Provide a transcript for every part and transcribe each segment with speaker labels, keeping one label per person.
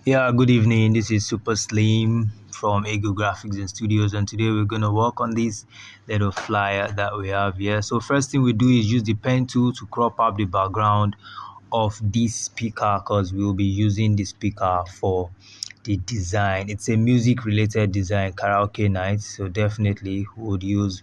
Speaker 1: Yeah, good evening. This is Super Slim from Ego Graphics and Studios, and today we're gonna work on this little flyer that we have here. So first thing we do is use the pen tool to crop up the background of this speaker because we'll be using the speaker for the design. It's a music related design, karaoke night, so definitely would use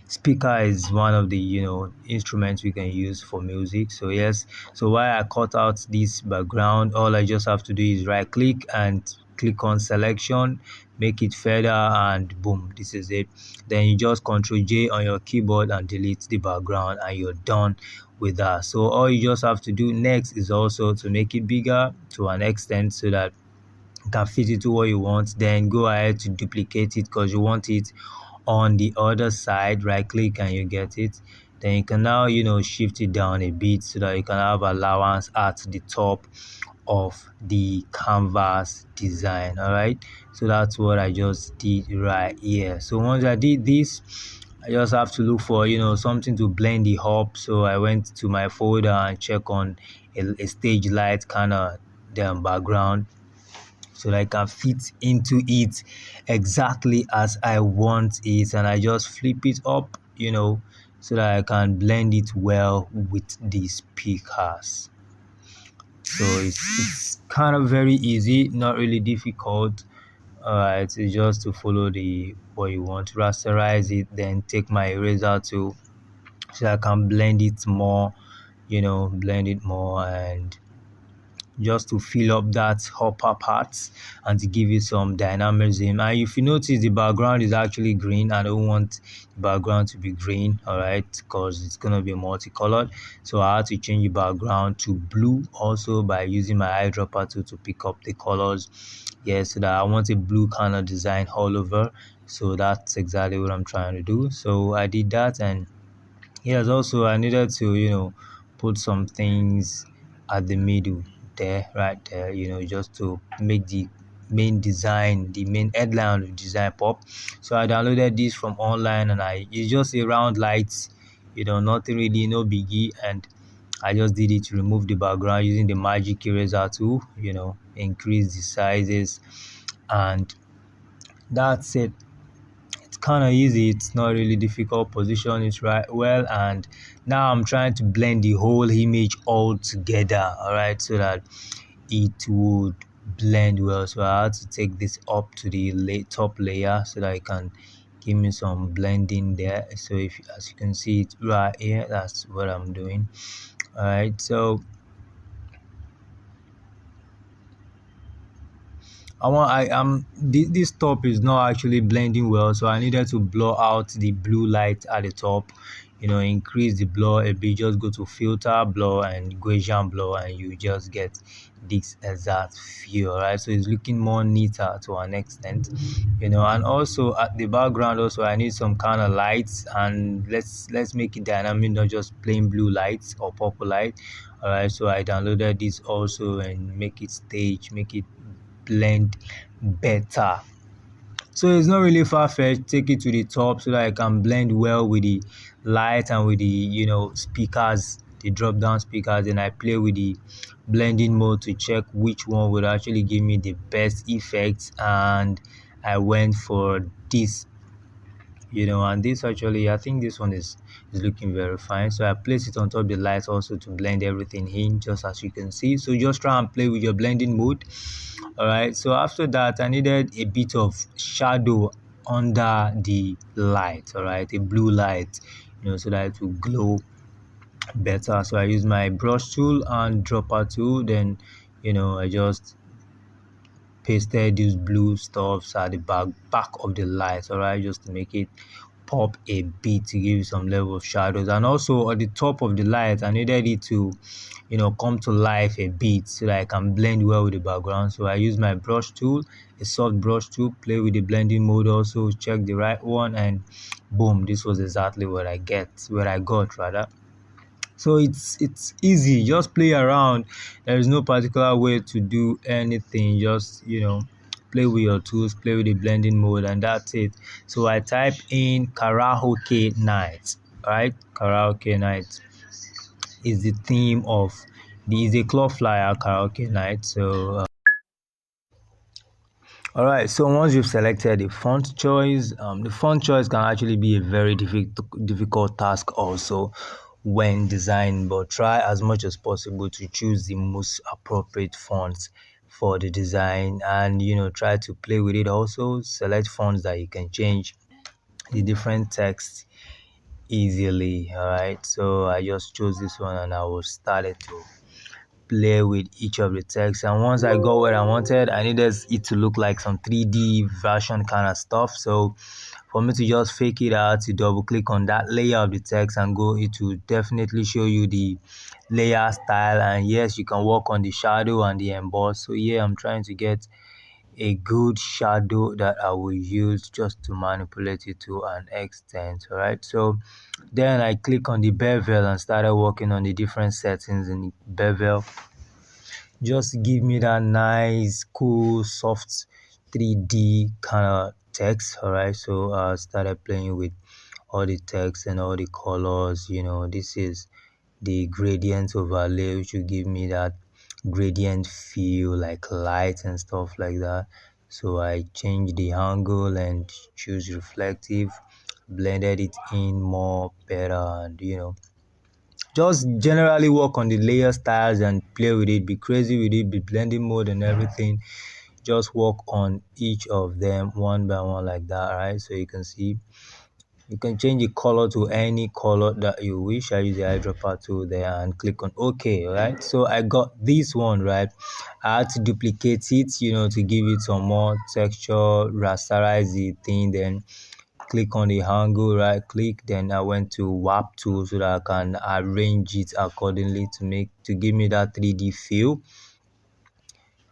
Speaker 1: speaker is one of the instruments we can use for music. So yes, so while I cut out this background, all I just have to do is right click and click on selection, make it feather, and boom, this is it. Then you just Ctrl J on your keyboard and delete the background, and you're done with that. So all you just have to do next is also to make it bigger to an extent so that you can fit it to what you want. Then go ahead to duplicate it because you want it on the other side. Right click and you get it. Then you can now shift it down a bit so that you can have allowance at the top of the canvas design. All right, so that's what I just did right here. So once I did this, I just have to look for something to blend the up. So I went to my folder and check on a stage light kind of background so that I can fit into it exactly as I want it, and I just flip it up, so that I can blend it well with the speakers. So it's kind of very easy, not really difficult. Alright, it's just to follow the what you want, rasterize it, then take my eraser tool so I can blend it more, blend it more, and just to fill up that upper part and to give it some dynamism. And if you notice, the background is actually green. I don't want the background to be green, all right, because it's going to be multicolored. So I had to change the background to blue also by using my eyedropper tool to pick up the colors. Yeah, so that I want a blue kind of design all over. So that's exactly what I'm trying to do. So I did that, and yes, also I needed to put some things at the middle there, right there, just to make the main design, the main headline of the design pop. So I downloaded this from online, and it's just a round light, nothing really, no biggie. And I just did it to remove the background using the magic eraser tool, increase the sizes, and that's it. It's kind of easy, it's not really difficult. Position it right well, and now I'm trying to blend the whole image all together, all right, so that it would blend well. So I had to take this up to the top layer so that I can give me some blending there. So if as you can see it right here, that's what I'm doing. All right, so this top is not actually blending well, so I needed to blur out the blue light at the top, increase the blur a bit. Just go to filter, blur, and Gaussian blur, and you just get this exact feel. Right, so it's looking more neater to an extent, and also at the background also I need some kind of lights, and let's make it dynamic, not just plain blue lights or purple light. All right, so I downloaded this also and make it blend better. So it's not really far-fetched. Take it to the top so that I can blend well with the light and with the speakers, the drop down speakers. And I play with the blending mode to check which one would actually give me the best effects, and I went for this, and this actually, I think this one is looking very fine. So I place it on top of the lights also to blend everything in, just as you can see. So just try and play with your blending mode. All right, so after that I needed a bit of shadow under the light, all right, a blue light, so that it will glow better. So I use my brush tool and dropper tool, then I just pasted these blue stuffs at the back of the light, all right, just to make it pop a bit, to give you some level of shadows. And also at the top of the light I needed it to come to life a bit so that I can blend well with the background. So I use my brush tool, a soft brush tool, play with the blending mode also, check the right one, and boom, this was exactly what I got rather. So it's easy, just play around. There is no particular way to do anything, just play with your tools, play with the blending mode, and that's it. So I type in karaoke night. Right, karaoke night is the theme of the is a club flyer karaoke night. So All right, so once you've selected the font choice can actually be a very difficult task also when designing, but try as much as possible to choose the most appropriate fonts for the design, and try to play with it. Also select fonts that you can change the different text easily. All right, so I just chose this one and I will start it to play with each of the text. And once I got what I wanted, I needed it to look like some 3D version kind of stuff. So for me to just fake it out, you double click on that layer of the text and go, it will definitely show you the layer style. And yes, you can work on the shadow and the emboss. So yeah, I'm trying to get a good shadow that I will use just to manipulate it to an extent. All right, so then I click on the bevel and started working on the different settings in the bevel. Just give me that nice, cool, soft 3D kind of text. All right, so I started playing with all the text and all the colors. This is the gradient overlay, which will give me that gradient feel, like light and stuff like that. So I changed the angle and choose reflective, blended it in more better, and just generally work on the layer styles and play with it, be crazy with it, be blending mode and everything. Just work on each of them one by one like that. Right, so you can see you can change the color to any color that you wish. I use the eyedropper tool there and click on OK. All right, so I got this one. Right, I had to duplicate it to give it some more texture, rasterize the thing, then click on the angle, right click, then I went to warp tool so that I can arrange it accordingly to give me that 3D feel.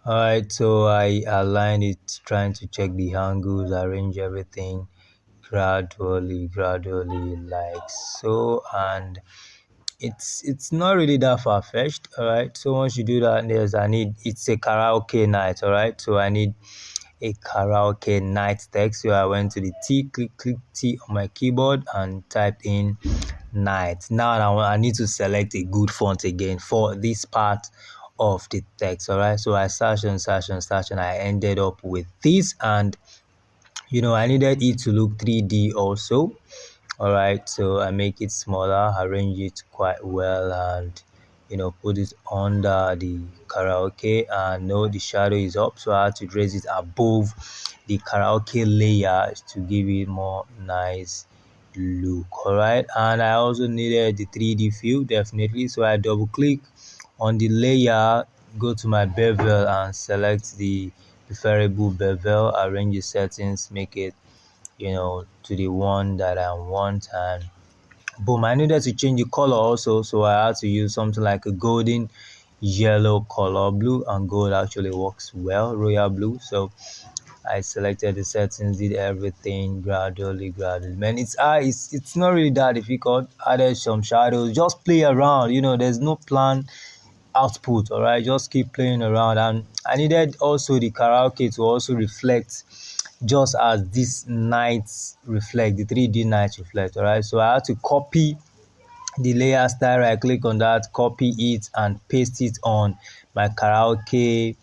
Speaker 1: All right, so I aligned it, trying to check the angles, arrange everything gradually like so, and it's not really that far-fetched. All right, so once you do that, it's a karaoke night. All right, so I need a karaoke night text. So I went to the click T on my keyboard and typed in night. Now I need to select a good font again for this part of the text. All right, so I searched and I ended up with this, and I needed it to look 3D also. All right, so I make it smaller, arrange it quite well, and put it under the karaoke, and the shadow is up, so I had to raise it above the karaoke layer to give it more nice look. All right, and I also needed the 3D feel definitely, so I double click on the layer, go to my bevel and select the preferable bevel, arrange the settings, make it to the one that I want, and boom, I needed to change the color also, so I had to use something like a golden yellow color. Blue and gold actually works well, royal blue. So I selected the settings, did everything gradually. Man, it's not really that difficult. Added some shadows, just play around. There's no plan output. All right, just keep playing around. And I needed also the karaoke to also reflect, just as this nights reflect, the 3D nights reflect. All right, so I had to copy the layer style, right click on that, copy it and paste it on my karaoke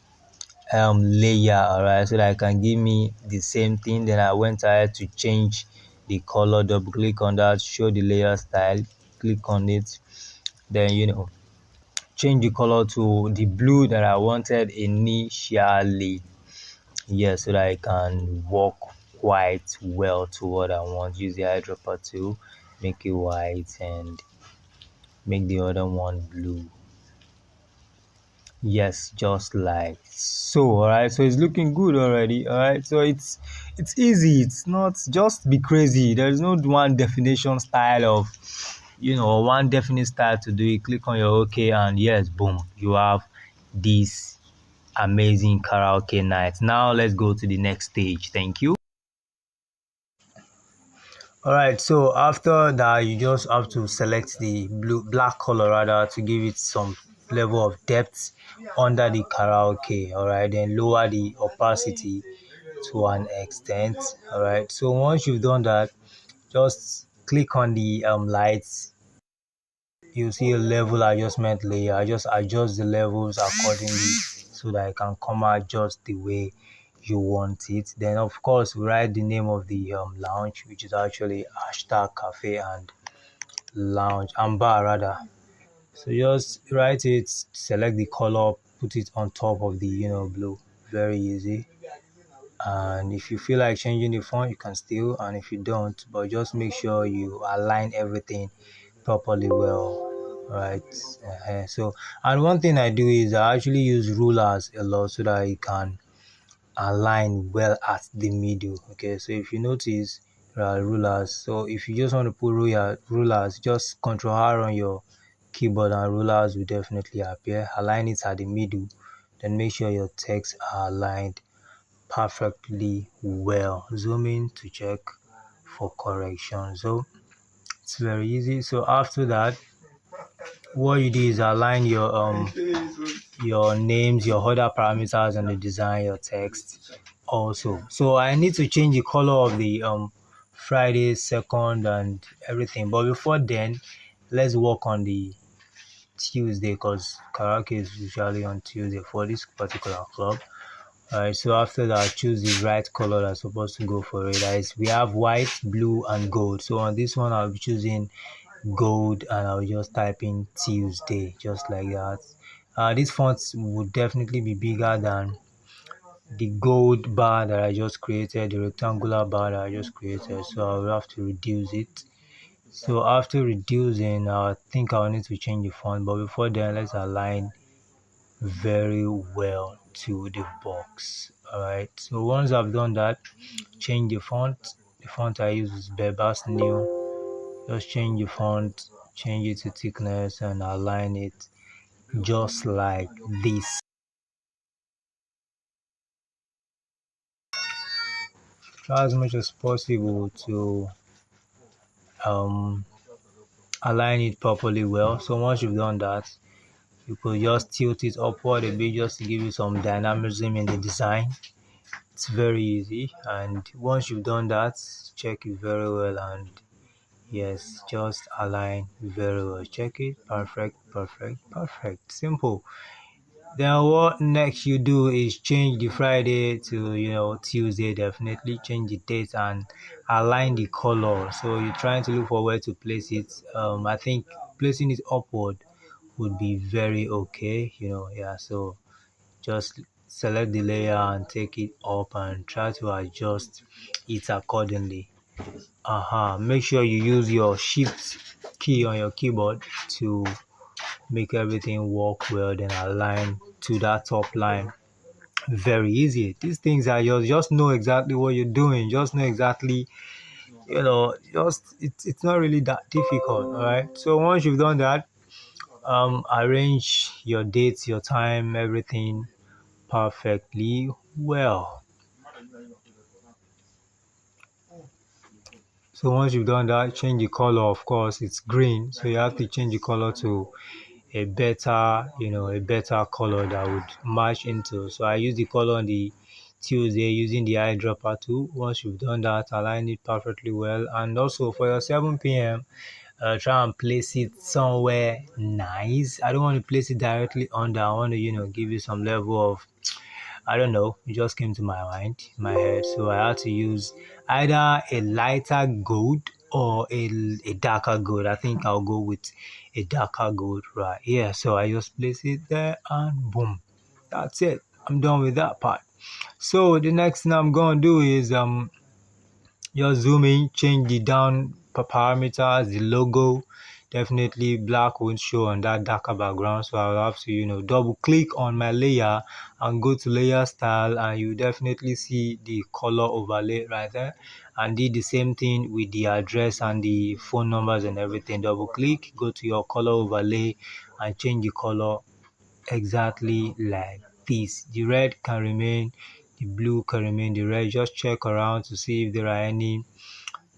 Speaker 1: layer. All right, so that I can give me the same thing. Then I went ahead to change the color, double click on that, show the layer style, click on it, then change the color to the blue that I wanted initially. Yes, so that I can work quite well to what I want. Use the eyedropper to make it white and make the other one blue. Yes, just like so. All right, so it's looking good already. All right, so it's easy. It's not just be crazy. There's no one definition style of one definite style to do it. Click on your OK, and yes, boom, you have this amazing karaoke night. Now let's go to the next stage. Thank you. All right, so after that, you just have to select the black color rather, to give it some level of depth under the karaoke. All right, then lower the opacity to an extent. All right, so once you've done that, just click on the lights. You see a level adjustment layer. I just adjust the levels accordingly so that I can come out just the way you want it. Then of course write the name of the lounge, which is actually hashtag cafe and lounge and bar rather. So just write it, select the color, put it on top of the blue. Very easy. And if you feel like changing the font, you can still, and if you don't, but just make sure you align everything properly well. Right. So, and one thing I do is I actually use rulers a lot so that it can align well at the middle. Okay, so if you notice rulers, so if you just want to put rulers, just control R on your keyboard and rulers will definitely appear. Align it at the middle, then make sure your text are aligned perfectly well. Zoom in to check for correction. So it's very easy. So after that, what you do is align your names, your other parameters, and the design, your text also. So I need to change the color of the Friday 2nd and everything, but before then let's work on the Tuesday, because karaoke is usually on Tuesday for this particular club. Alright, so after that, choose the right color that's supposed to go for it. We have white, blue, and gold. So on this one, I'll be choosing gold, and I'll just type in Tuesday, just like that. This font would definitely be bigger than the gold bar that I just created, the rectangular bar that I just created. So I'll have to reduce it. So after reducing, I think I'll need to change the font. But before then, let's align very well to the box. Alright, so once I've done that, change the font. The font I use is Bebas New. Just change the font, change it to thickness, and align it just like this. Try as much as possible to align it properly well. So once you've done that, you could just tilt it upward a bit just to give you some dynamism in the design. It's very easy, and once you've done that, check it very well, and yes, just align very well. Check it. Perfect. Simple. Then what next you do is change the Friday to Tuesday. Definitely change the date and align the color. So you're trying to look for where to place it. I think placing it upward would be very okay. Yeah. So just select the layer and take it up and try to adjust it accordingly. Make sure you use your shift key on your keyboard to make everything work well, then align to that top line. Very easy. These things are just know exactly what you're doing, just know exactly, just it's not really that difficult. All right, so once you've done that, arrange your dates, your time, everything perfectly well. So once you've done that, change the color. Of course, it's green, so you have to change the color to a better color that would match into. So I use the color on the Tuesday using the eyedropper tool. Once you've done that, align it perfectly well. And also for your 7 p.m. Try and place it somewhere nice. I don't want to place it directly under. I want to give you some level of, I don't know, it just came to my mind, my head. So I had to use either a lighter gold or a darker gold. I think I'll go with a darker gold right here. So I just place it there and boom. That's it. I'm done with that part. So the next thing I'm gonna do is just zoom in, change the down parameters, the logo. Definitely black won't show on that darker background, so I'll have to double click on my layer and go to layer style, and you definitely see the color overlay right there. And did the same thing with the address and the phone numbers and everything. Double click, go to your color overlay and change the color exactly like this. The red can remain, the blue can remain the red. Just check around to see if there are any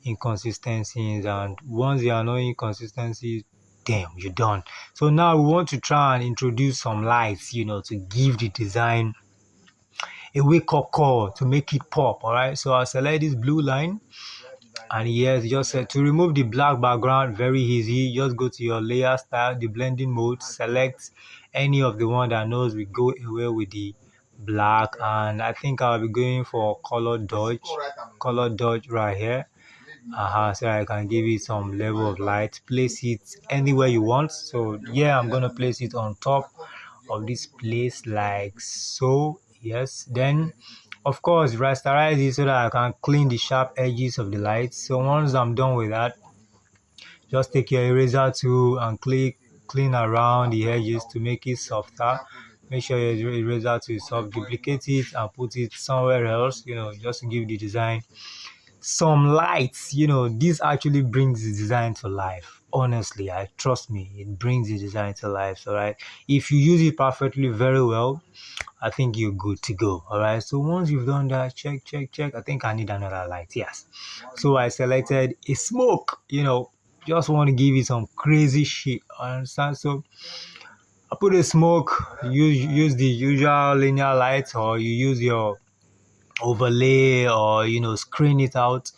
Speaker 1: inconsistencies, and once there are no inconsistencies, damn, you're done. So now we want to try and introduce some lights to give the design a wake-up call, to make it pop. All right, so I'll select this blue line, and yes, just to remove the black background, very easy. Just go to your layer style, the blending mode, select any of the one that knows we go away with the black, and I think I'll be going for color dodge right here. So I can give it some level of light, place it anywhere you want. So yeah, I'm gonna place it on top of this place like so. Yes, then of course rasterize it so that I can clean the sharp edges of the light. So once I'm done with that, just take your eraser tool and clean around the edges to make it softer. Make sure your eraser tool is soft, duplicate it and put it somewhere else, just to give the design some lights. This actually brings the design to life. Honestly, I trust me, it brings the design to life. All right, if you use it perfectly very well, I think you're good to go. All right, so once you've done that, check. I think I need another light. Yes, so I selected a smoke. Just want to give it some crazy shit. Understand? So I put a smoke. Use the usual linear light, or you use your overlay, or screen it out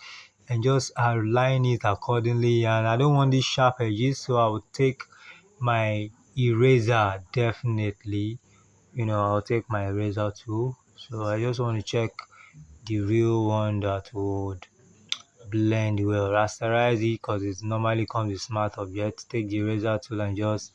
Speaker 1: and just align it accordingly. And I don't want these sharp edges, so I will take my eraser. Definitely, I'll take my eraser tool. So I just want to check the real one that would blend well. Rasterize it because it normally comes with smart objects. Take the eraser tool and just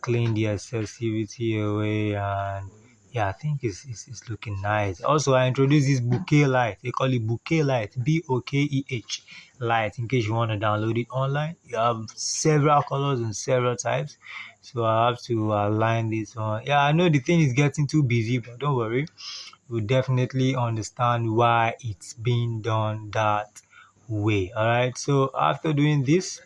Speaker 1: clean the excessivity away, and yeah, I think it's looking nice. Also, I introduced this bouquet light. They call it bouquet light, BOKEH light. In case you want to download it online, you have several colors and several types. So I have to align this one. Yeah, I know the thing is getting too busy, but don't worry, you'll definitely understand why it's being done that way. All right. So after doing this,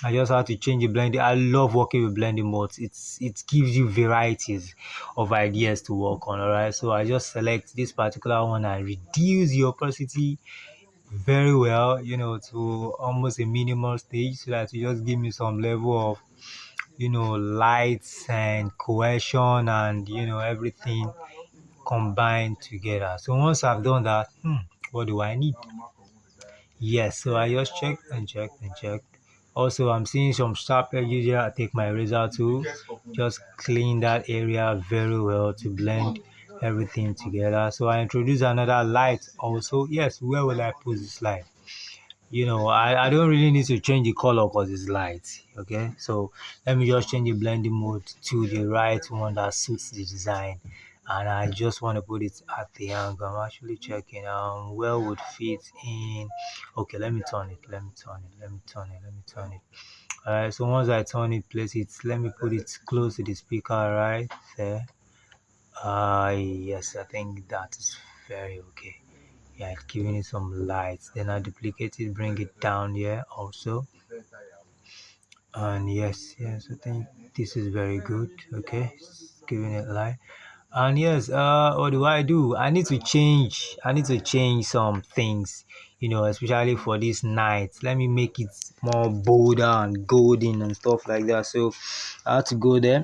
Speaker 1: I just have to change the blending. I love working with blending modes. It gives you varieties of ideas to work on. All right, so I just select this particular one and reduce the opacity very well, to almost a minimal stage, so that you just give me some level of lights and cohesion and everything combined together. So once I've done that, what do I need? Yes, so I just checked and checked. Also, I'm seeing some sharp edges here. I take my razor tool, just clean that area very well to blend everything together. So I introduce another light also. Yes, where will I put this light? I don't really need to change the color because it's light. Okay, so let me just change the blending mode to the right one that suits the design. And I just want to put it at the angle. I'm actually checking where would fit in. Okay, let me turn it. Alright, so once I turn it, place it. Let me put it close to the speaker right there. Yes, I think that is very okay. Yeah, it's giving it some light. Then I duplicate it, bring it down here also. And yes, I think this is very good. Okay, it's giving it light. And yes, what do? I need to change some things, especially for this night. Let me make it more bolder and golden and stuff like that. So I have to go there,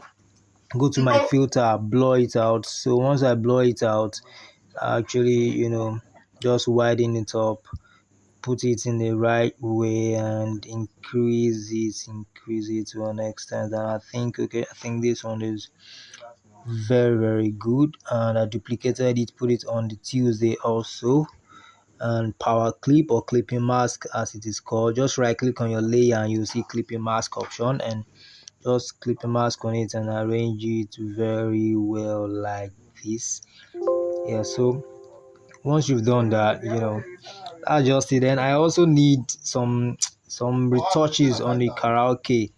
Speaker 1: go to my filter, blur it out. So once I blur it out, I actually, just widen it up, put it in the right way and increase it to an extent. And I think this one is very good, and I duplicated it, put it on the Tuesday also. And power clip or clipping mask as it is called, just right click on your layer and you'll see clipping mask option, and just clip a mask on it and arrange it very well like this. Yeah, so once you've done that, adjust it. Then I also need some retouches on the karaoke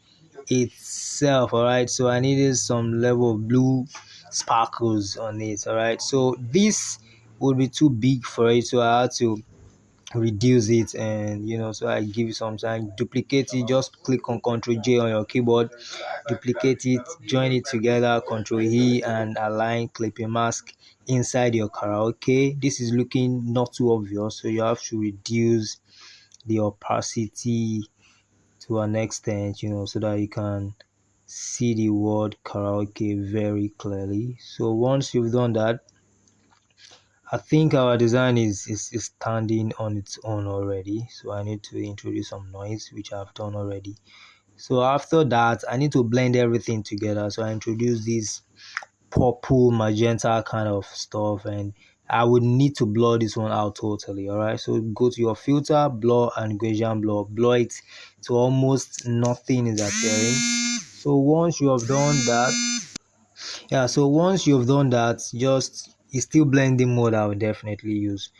Speaker 1: itself. All right, so I needed some level of blue sparkles on it. All right, so this would be too big for it, so I had to reduce it. And so I give you some time, duplicate it, just click on Ctrl J on your keyboard, duplicate it, join it together, Ctrl E, and align clipping mask inside your karaoke. This is looking not too obvious, so you have to reduce the opacity to an extent, so that you can see the word karaoke very clearly. So once you've done that, I think our design is standing on its own already. So I need to introduce some noise, which I've done already. So after that, I need to blend everything together. So I introduce this purple magenta kind of stuff, and I would need to blur this one out totally. All right, so go to your filter, blur and Gaussian blur it to almost nothing is appearing. So once you have done that, just it's still blending mode. I would definitely use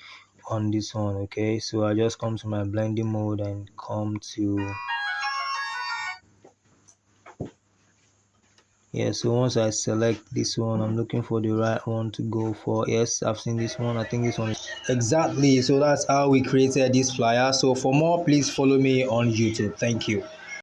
Speaker 1: on this one. Okay, so I just come to my blending mode and come to so once I select this one, I'm looking for the right one to go for. Yes, I've seen this one. I think this one is exactly. So that's how we created this flyer. So for more, please follow me on YouTube. Thank you.